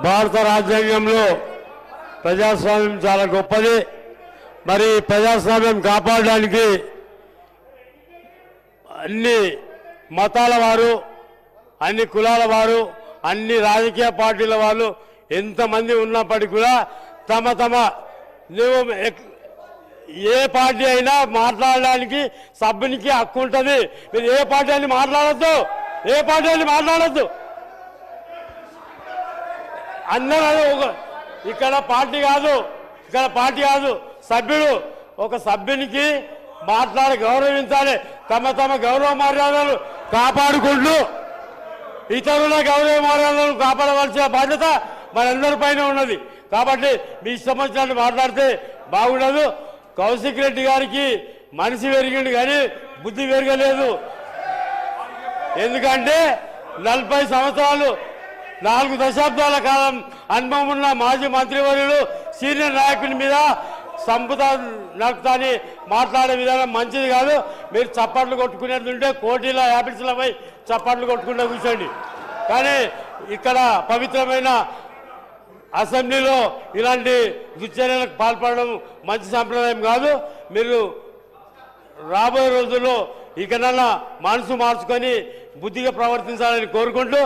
భారత రాజ్యాంగంలో ప్రజాస్వామ్యం చాలా గొప్పది. మరి ప్రజాస్వామ్యం కాపాడడానికి అన్ని మతాల వారు, అన్ని కులాల వారు, అన్ని రాజకీయ పార్టీల వాళ్ళు ఎంతమంది ఉన్నప్పటికీ కూడా తమ తమ ఏ పార్టీ అయినా మాట్లాడడానికి సభ్యునికి హక్కు ఉంటుంది. మీరు ఏ పార్టీ అని మాట్లాడద్దు, ఏ పార్టీ అని మాట్లాడద్దు. అందరూ ఇక్కడ పార్టీ కాదు, ఇక్కడ పార్టీ కాదు, సభ్యుడు ఒక సభ్యునికి గౌరవించాలి. తమ తమ గౌరవ మర్యాదలు కాపాడుకుంటూ ఇతరుల గౌరవ మర్యాదలను కాపాడవలసిన బాధ్యత మనందరి పైన ఉన్నది. కాబట్టి మీ ఇష్టం వచ్చినట్టు మాట్లాడితే బాగుండదు. కౌశిక్ రెడ్డి గారికి మనిషి పెరిగింది కానీ బుద్ధి పెరగలేదు. ఎందుకంటే 40 సంవత్సరాలు 4 దశాబ్దాల కాలం అనుభవం ఉన్న మాజీ మంత్రివర్యులు సీనియర్ నాయకుని మీద సంపద నడుపుతాని మాట్లాడే విధానం మంచిది కాదు. మీరు చప్పట్లు కొట్టుకునేది ఉంటే కోటీల యాపిల్స్లపై చప్పట్లు కొట్టుకుంటూ కూర్చోండి. కానీ ఇక్కడ పవిత్రమైన అసెంబ్లీలో ఇలాంటి దుశ్చర్యలకు పాల్పడడం మంచి సంప్రదాయం కాదు. మీరు రాబోయే రోజుల్లో ఇకనన్నా మనసు మార్చుకొని బుద్ధిగా ప్రవర్తించాలని కోరుకుంటూ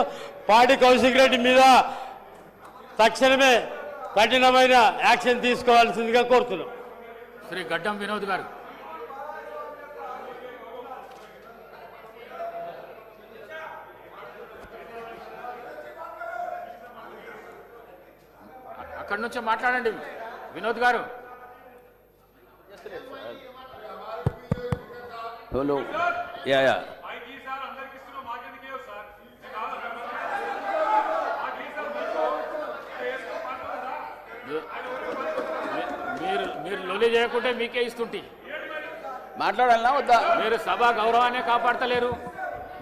పాడి కౌశిక్ రెడ్డి మీద తక్షణమే కఠినమైన యాక్షన్ తీసుకోవాల్సిందిగా కోరుతున్నాం. శ్రీ గడ్డం వినోద్ గారు. అక్కడి నుంచే మాట్లాడండి వినోద్ గారు. హలో యా మీరు లొల్లి చేయకుంటే మీకే ఇస్తుంటే మాట్లాడాలన్నా వద్దా? మీరు సభ గౌరవాన్ని కాపాడతలేరు.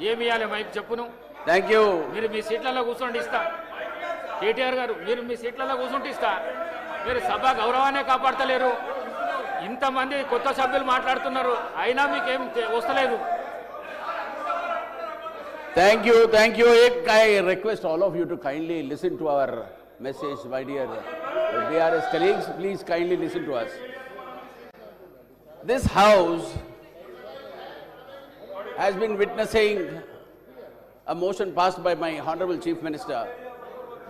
ఏమి ఇవ్వాలి మైక్ చెప్పును. Thank you. మీరు మీ సీట్లలో కూర్చోండి ఇస్తా. కేటీఆర్ గారు మీరు మీ సీట్లలో కూర్చుంటే ఇస్తా. మీరు సభ గౌరవాన్ని కాపాడతలేరు. ఇంతమంది కొత్త సభ్యులు మాట్లాడుతున్నారు, అయినా మీకేం వస్తలేదు. Thank you. I request all of you to kindly listen to our message, my dear BRS colleagues. Please kindly listen to us. This house has been witnessing a motion passed by my Honorable Chief Minister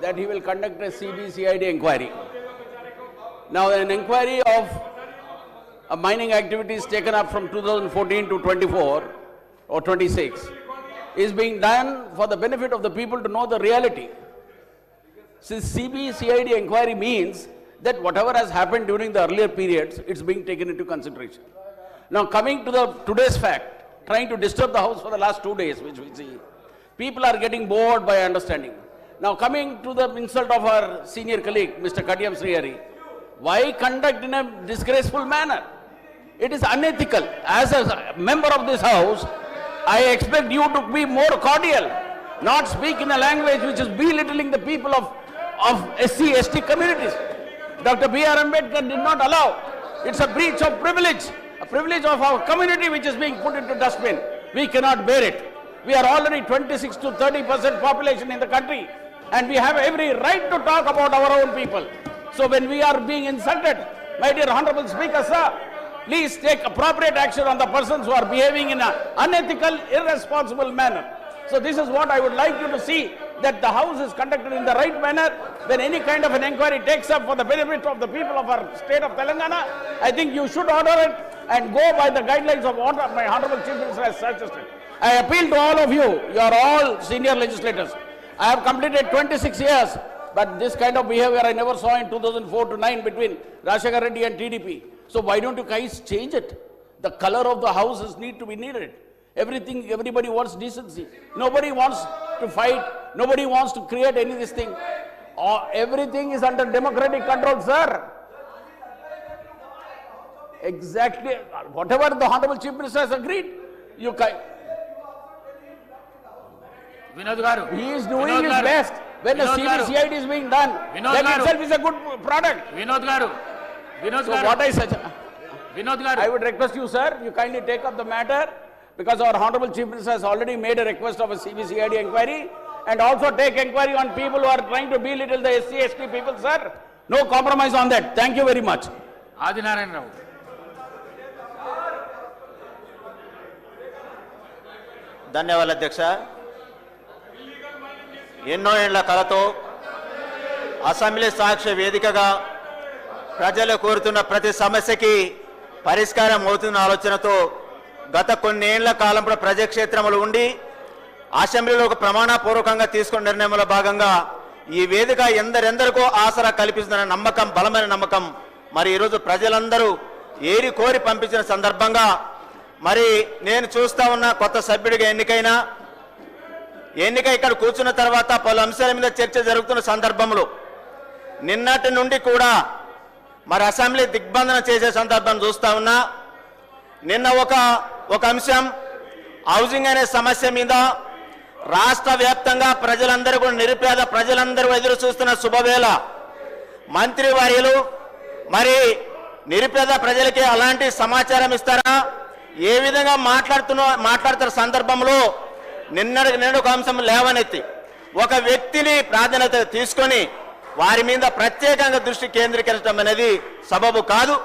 that he will conduct a CBCID inquiry. Now, an inquiry of mining activities taken up from 2014 to 24 or 26 is being done for the benefit of the people to know the reality. Since CBCID inquiry means that whatever has happened during the earlier periods, it's being taken into consideration. Now, coming to today's fact, trying to disturb the house for the last 2 days, which we see, people are getting bored by understanding. Now, coming to the insult of our senior colleague, Mr. Kadiyam Srihari, why conduct in a disgraceful manner? It is unethical. As a member of this house, I expect you to be more cordial, not speak in a language which is belittling the people of SC, ST communities. Dr. B.R. Ambedkar did not allow. It's a breach of privilege, a privilege of our community which is being put into dustbin. We cannot bear it. We are already 26 to 30% population in the country, and we have every right to talk about our own people. So when we are being insulted, my dear Honorable Speaker, sir, please take appropriate action on the persons who are behaving in an unethical, irresponsible manner. So this is what I would like you to see, that the House is conducted in the right manner. When any kind of an inquiry takes up for the benefit of the people of our state of Telangana, I think you should order it and go by the guidelines of what my Honorable Chief Minister has suggested. I appeal to all of you. You are all senior legislators. I have completed 26 years, but this kind of behavior I never saw in 2004 to 9 between Rajshekar Reddy and TDP. So why don't you guys change it? The color of the houses need to be needed. Everybody wants decency. Nobody wants to fight. Nobody wants to create any this thing. Everything is under democratic control, sir. Exactly. Whatever the Honorable Chief Minister has agreed, you can. Vinod Garu. He is doing his best. When the CBCID is being done, that itself is a good product. Vinod Garu. So what I suggest, Vinod Garu, I would request you, sir, you kindly take up the matter, because our Honorable Chief Minister has already made a request of a CBCID inquiry. and also take inquiry on people who are trying to belittle the SC, ST people, sir. No compromise on that. Thank you very much. Adinarayana Rao. ధన్యవాదాలు అధ్యక్ష. ఎన్నో ఏళ్ల కలతో assembly సాక్ష్య వేదికగా ప్రజలు కోరుతున్న ప్రతి సమస్యకి పరిష్కారం అవుతున్న ఆలోచనతో గత కొన్నేళ్ల కాలం ప్రజాక్షేత్రంలో ఉండి అసెంబ్లీలో ఒక ప్రమాణపూర్వకంగా తీసుకున్న నిర్ణయంలో భాగంగా ఈ వేదిక ఎందరెందరికో ఆసరా కల్పిస్తున్న నమ్మకం, బలమైన నమ్మకం మరి ఈరోజు ప్రజలందరూ ఏరి కోరి పంపించిన సందర్భంగా మరి నేను చూస్తా ఉన్న కొత్త సభ్యుడిగా ఎన్నిక ఇక్కడ కూర్చున్న తర్వాత పలు అంశాల మీద చర్చ జరుగుతున్న సందర్భంలో నిన్నటి నుండి కూడా మరి అసెంబ్లీ దిగ్బంధన చేసే సందర్భం చూస్తా ఉన్నా. నిన్న ఒక అంశం హౌసింగ్ అనే సమస్య మీద రాష్ట్ర వ్యాప్తంగా ప్రజలందరూ కూడా నిరుపేద ప్రజలందరూ ఎదురు చూస్తున్న శుభవేళ మంత్రివర్యులు మరి నిరుపేద ప్రజలకి అలాంటి సమాచారం ఇస్తారా, ఏ విధంగా మాట్లాడుతున్న సందర్భంలో నిన్న ఒక అంశం లేవనెత్తి ఒక వ్యక్తిని ప్రాధాన్యత తీసుకొని వారి మీద ప్రత్యేకంగా దృష్టి కేంద్రీకరించడం అనేది సబబు కాదు.